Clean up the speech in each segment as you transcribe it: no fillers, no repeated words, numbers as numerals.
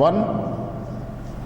1,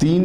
3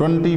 20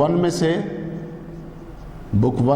1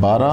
12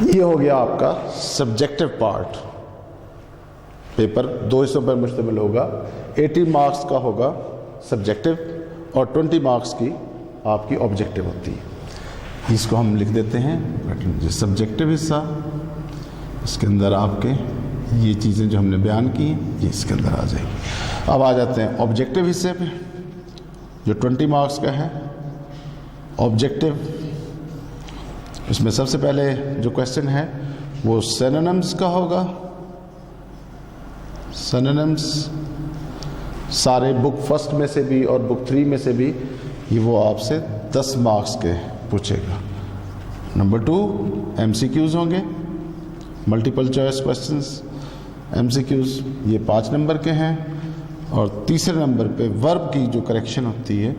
یہ ہو گیا آپ کا سبجیکٹو پارٹ. پیپر 2 حصوں پر مشتمل ہوگا. 80 مارکس کا ہوگا سبجیکٹو اور 20 مارکس کی آپ کی آبجیکٹو ہوتی ہے. اس کو ہم لکھ دیتے ہیں سبجیکٹو حصہ. اس کے اندر آپ کے یہ چیزیں جو ہم نے بیان کی ہیں یہ اس کے اندر آ جائیں گی. اب آ جاتے ہیں آبجیکٹو حصے پہ جو 20 مارکس کا ہے. آبجیکٹو اس میں سب سے پہلے جو کویسچن ہے وہ سینونمز کا ہوگا. سینونمز سارے بک فرسٹ میں سے بھی اور بک 3 میں سے بھی یہ وہ آپ سے 10 مارکس کے پوچھے گا. نمبر 2 ایم سی کیوز ہوں گے, multiple choice questions. MCQs یہ 5 نمبر کے ہیں, اور تیسرے نمبر پہ ورب کی جو کریکشن ہوتی ہے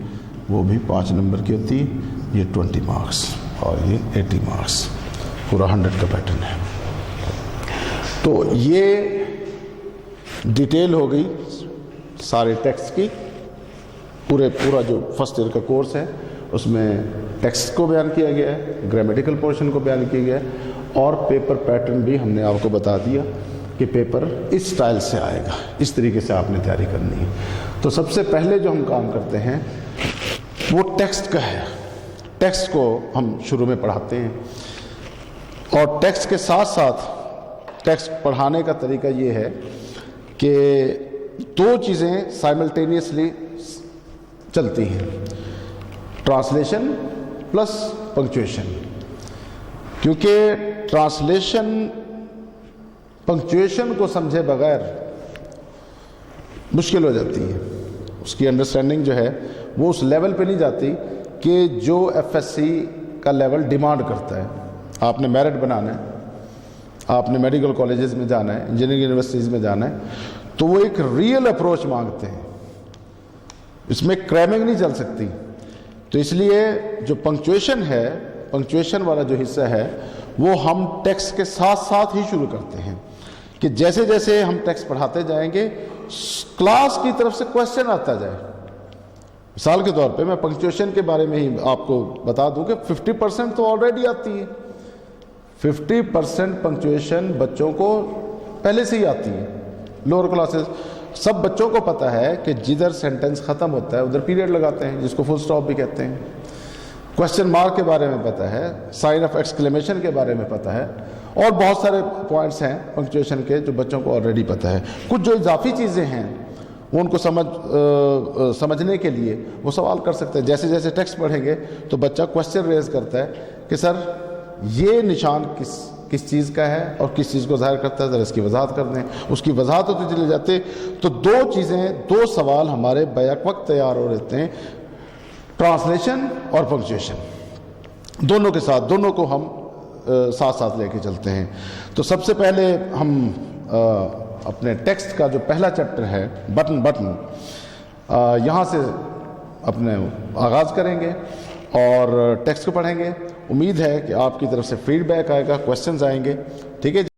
وہ بھی 5 نمبر کی ہوتی ہے. یہ 20 مارکس اور یہ 80 مارکس, پورا 100 کا پیٹرن ہے. تو یہ ڈیٹیل ہو گئی سارے ٹیکسٹ کی. پورا جو فرسٹ ایئر کا کورس ہے اس میں ٹیکسٹ کو بیان کیا گیا ہے, گرامیٹیکل پورشن کو بیان کیا گیا ہے, اور پیپر پیٹرن بھی ہم نے آپ کو بتا دیا کہ پیپر اس سٹائل سے آئے گا, اس طریقے سے آپ نے تیاری کرنی ہے. تو سب سے پہلے جو ہم کام کرتے ہیں وہ ٹیکسٹ کا ہے. ٹیکسٹ کو ہم شروع میں پڑھاتے ہیں, اور ٹیکسٹ کے ساتھ ساتھ ٹیکسٹ پڑھانے کا طریقہ یہ ہے کہ 2 چیزیں سائملٹینیسلی چلتی ہیں, ٹرانسلیشن پلس پنکچویشن. کیونکہ ٹرانسلیشن پنکچویشن کو سمجھے بغیر مشکل ہو جاتی ہے. اس کی انڈرسٹینڈنگ جو ہے وہ اس لیول پہ نہیں جاتی کہ جو ایف ایس سی کا لیول ڈیمانڈ کرتا ہے. آپ نے میرٹ بنانا ہے, آپ نے میڈیکل کالجز میں جانا ہے, انجینئرنگ یونیورسٹیز میں جانا ہے, تو وہ ایک ریئل اپروچ مانگتے ہیں. اس میں کریمنگ نہیں چل سکتی. تو اس لیے جو پنکچویشن ہے, پنکچویشن والا جو حصہ ہے وہ ہم ٹیکسٹ کے ساتھ ساتھ ہی شروع کرتے ہیں کہ جیسے جیسے ہم ٹیکسٹ پڑھاتے جائیں گے کلاس کی طرف سے کویسچن آتا جائے. مثال کے طور پہ میں پنکچویشن کے بارے میں ہی آپ کو بتا دوں کہ 50% تو آلریڈی آتی ہے. 50% پنکچویشن بچوں کو پہلے سے ہی آتی ہے. لوور کلاسز سب بچوں کو پتہ ہے کہ جدھر سینٹنس ختم ہوتا ہے ادھر پیریڈ لگاتے ہیں, جس کو فل سٹاپ بھی کہتے ہیں. کویسچن مارک کے بارے میں پتہ ہے, سائن آف ایکسکلیمیشن کے بارے میں پتہ ہے, اور بہت سارے پوائنٹس ہیں پنکچویشن کے جو بچوں کو آلریڈی پتہ ہے. کچھ جو اضافی چیزیں ہیں وہ ان کو سمجھنے کے لیے وہ سوال کر سکتے ہیں. جیسے جیسے ٹیکسٹ پڑھیں گے تو بچہ کویسچن ریز کرتا ہے کہ سر یہ نشان کس چیز کا ہے اور کس چیز کو ظاہر کرتا ہے, ذرا اس کی وضاحت کر دیں. اس کی وضاحت ہوتی چلے جاتے. تو 2 چیزیں, 2 سوال ہمارے بیک وقت تیار ہو رہتے ہیں, ٹرانسلیشن اور پنکچویشن. دونوں کے ساتھ, دونوں کو ہم ساتھ ساتھ لے کے چلتے ہیں. تو سب سے پہلے ہم اپنے ٹیکسٹ کا جو پہلا چیپٹر ہے بٹن یہاں سے اپنے آغاز کریں گے اور ٹیکسٹ کو پڑھیں گے. امید ہے کہ آپ کی طرف سے فیڈ بیک آئے گا, کویسچنز آئیں گے. ٹھیک ہے جی.